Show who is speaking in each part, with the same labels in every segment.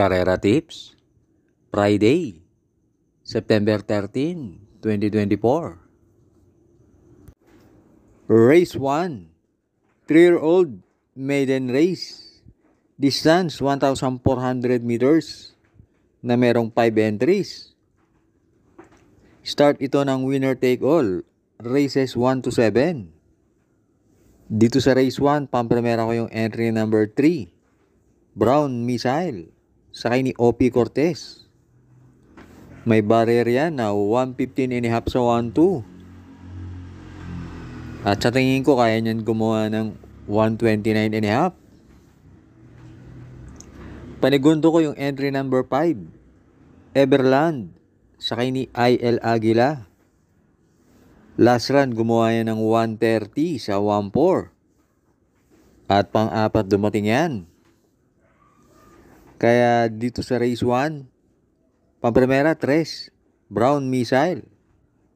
Speaker 1: Carrera Tips, Friday, September 13, 2024. Race 1, 3-year-old maiden race. Distance 1,400 meters na merong 5 entries. Start ito ng winner take all, races 1 to 7. Dito sa race 1, pamprimera ko yung entry number 3, Brown Missile, sakay ni OP Cortez. May barrier yan na 115.5 sa 1-2. At sa tingin ko, kaya niyan gumawa ng 129.5. Panigundo ko yung entry number 5, Everland, sakay ni IL Aguila. Last run, gumawa yan ng 130 sa 1-4. At pang-apat dumating yan. Kaya dito sa race 1, pamprimera 3, Brown Missile.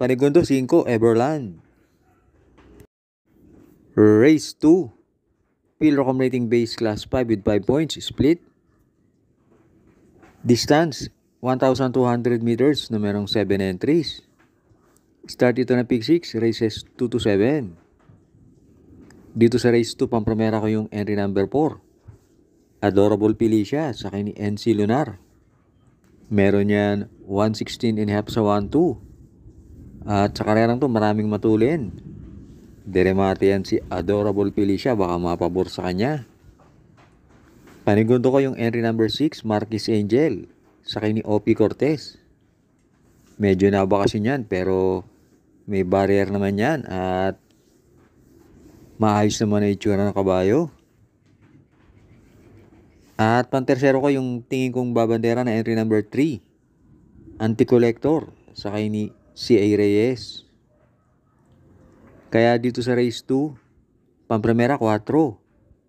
Speaker 1: Panigundo 5, Everland. Race 2, Pilrocom rating base class 5 with 5 points, split. Distance 1,200 meters na merong 7 entries. Start ito na pick 6, races 2 to 7. Dito sa race 2, pamprimera ko yung entry number 4, Adorable Felicia, sakay ni NC Lunar. Meron yan 116.5 sa 1-2. At sa karerang to, maraming matulin. Deremate yan si Adorable Felicia, baka mapabor sa kanya. Panigundo ko yung entry number 6, Marquis Angel, sakay ni OP Cortez. Medyo nabakasin yan, pero may barrier naman yan at maayos naman na itsura ng kabayo. At pantersero ko yung tingin kong babandera na entry number 3, Anti-Collector, sakay ni CA Reyes. Kaya dito sa race 2, pamprimera 4,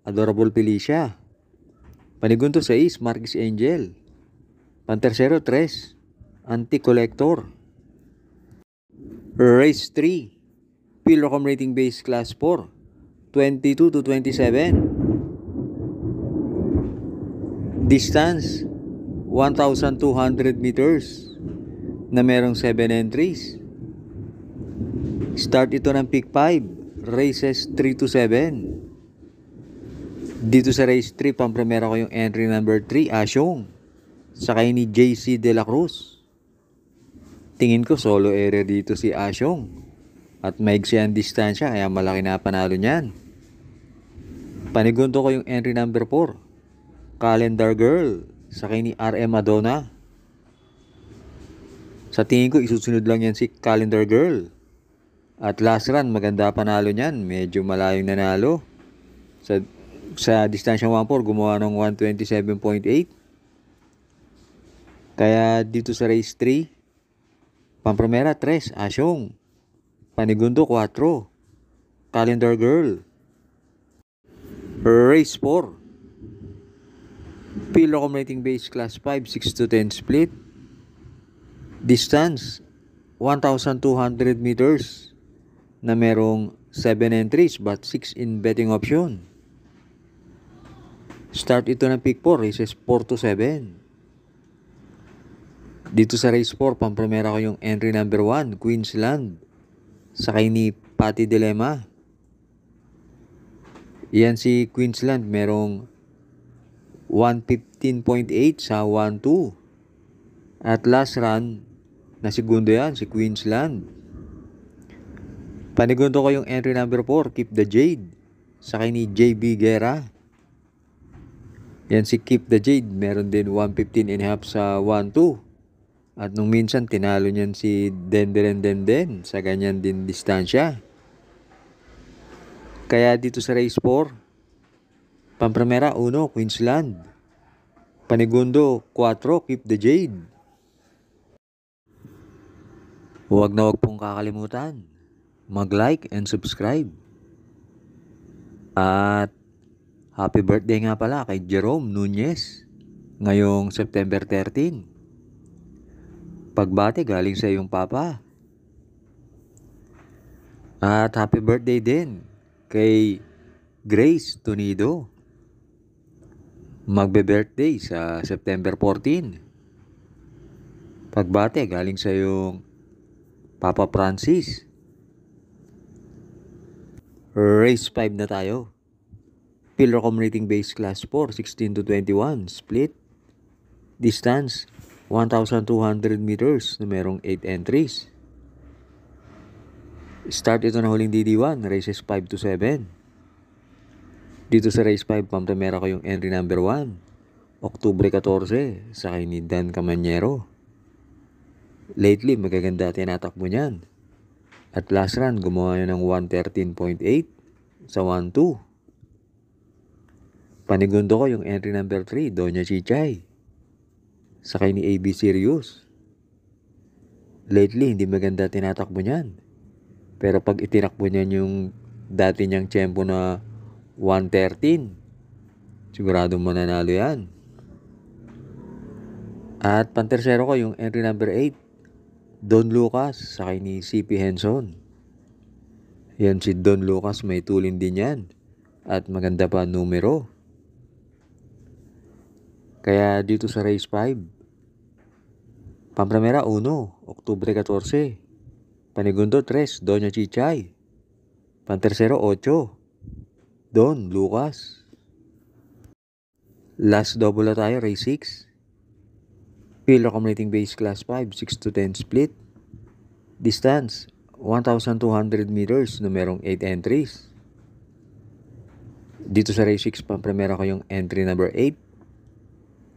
Speaker 1: Adorable Felicia. Panigundo 6, Marquis Angel. Pantersero 3, Anti-Collector. Race 3, Pilrocom rating base class 4, 22 to 27. Distance 1,200 meters na merong 7 entries. Start ito ng pick 5, races 3 to 7. Dito sa race 3, pamprimera ko yung entry number 3, Asyong, sakay ni JC De La Cruz. Tingin ko solo area dito si Asyong at maigsi ang distansya, kaya malaki na panalo niyan. Panigundo ko yung entry number 4, Calendar Girl, sakay ni RM Madonna. Sa tingin ko, isusunod lang yan si Calendar Girl. At last run, maganda panalo niyan. Medyo malayong nanalo. Sa distansya 1-4, gumawa ng 127.8. Kaya dito sa race 3, pamprimera 3, Asyong. Panigundo 4, Calendar Girl. Race 4, Pilrocom rating base class 5, 6 to 10 split. Distance 1,200 meters na merong 7 entries but 6 in betting option. Start ito ng pick 4, races 4 to 7. Dito sa race 4, pamprimera ko yung entry number 1, Queensland, sakay ni Patty Dilemma. Yan si Queensland, merong 115.8 sa 1-2. At last run, na segundo yan, si Queensland. Panigundo ko yung entry number 4, Keep the Jade, sakay ni JB Guerra. Yan si Keep the Jade, meron din 115.5 sa 1-2. At nung minsan, tinalo niyan si Denden sa ganyan din distansya. Kaya dito sa race 4, pamprimera 1, Queensland. Panigundo 4, Keep the Jade. Huwag na huwag pong kakalimutan mag-like and subscribe. At happy birthday nga pala kay Jerome Nunez ngayong September 13. Pagbati galing sa iyong papa. At happy birthday din kay Grace Tonido. magbe-birthday sa September 14. Pagbate galing sa yung Papa Francis. Race 5 na tayo. Pillar Commuting Base Class 4, 16 to 21, split. Distance, 1,200 meters na merong 8 entries. Start ito na huling DD1, races 5 to 7. Dito sa race 5, pampremera ko yung entry number 1. Oktubre 14, sakay ni Dan Camanyero. Lately, magaganda tinatakbo niyan. At last run, gumawa yun ng 113.8 sa 1-2. Panigundo ko yung entry number 3, Doña Chichay. Sakay ni AB Sirius. Lately, hindi maganda tinatakbo niyan. Pero pag itinakbo niyan yung dati niyang tiyempo na 113, siguradong mananalo yan. At pantersero ko yung entry number 8, Don Lucas, sakay ni CP Henson. Yan si Don Lucas, may tulin din yan. At maganda pa numero. Kaya dito sa race 5, pampremera 1, Oktubre 14. Panigundo 3, Doña Chichay. Pantersero 8, Don Lucas. Last double na tayo, race 6. Pillar Commuting Base Class 5, 6 to 10 split. Distance, 1,200 meters na merong 8 entries. Dito sa race 6, pampremera ko yung entry number 8.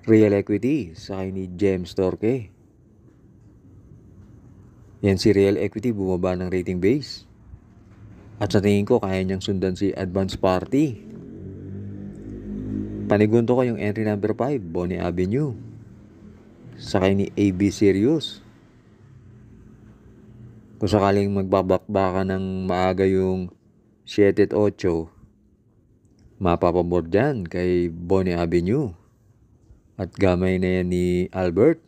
Speaker 1: Real Equity, sakay ni James Torque. Yan si Real Equity, bumaba ng rating base. At sa tingin ko, kaya niyang sundan si Advance Party. Panigundo ko yung entry number 5, Bonnie Avenue. Sakay ni AB Sirius. Kung sakaling magbabakbaka ng maaga yung 7 at 8, mapapabor dyan kay Bonnie Avenue. At gamay na yan ni Albert.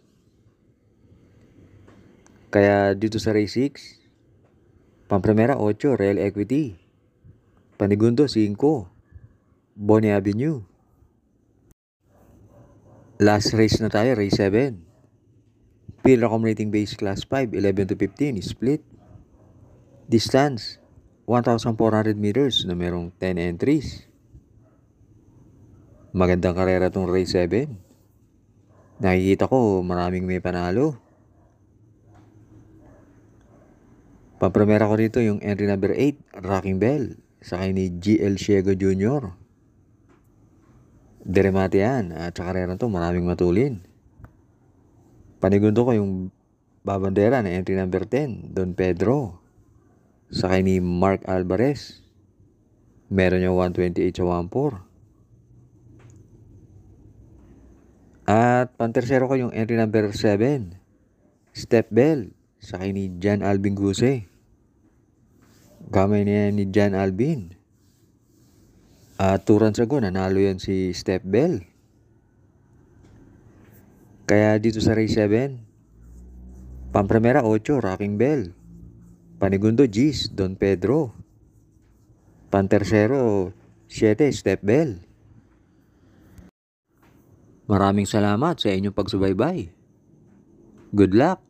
Speaker 1: Kaya dito sa race 6, pampremera 8, Real Equity. Panigundo 5, Bonnie Avenue. Last race na tayo, race 7. Pillar Commuting Base Class 5, 11 to 15, split. Distance, 1,400 meters na merong 10 entries. Magandang karera tong race 7. Nakikita ko maraming may panalo. Pampremera ko dito yung entry number 8, Rocking Bell, sakay ni GL Ciego Jr. Deremate yan, at sa karera to maraming matulin. Panigundo ko yung babandera na entry number 10, Don Pedro, sakay ni Mark Alvarez. Meron yung 128 sa 1-4. At pantersero ko yung entry number 7, Step Bell, sakay ni Jan Alvin Guse. Gamay na yan ni Jan Alvin. At 2 runs ago, nanalo yan si Step Bell. Kaya dito sa race 7, pampremera 8, Rocking Bell. Panigundo G's, Don Pedro. Pantersero 7, Step Bell. Maraming salamat sa inyong pagsubaybay. Good luck!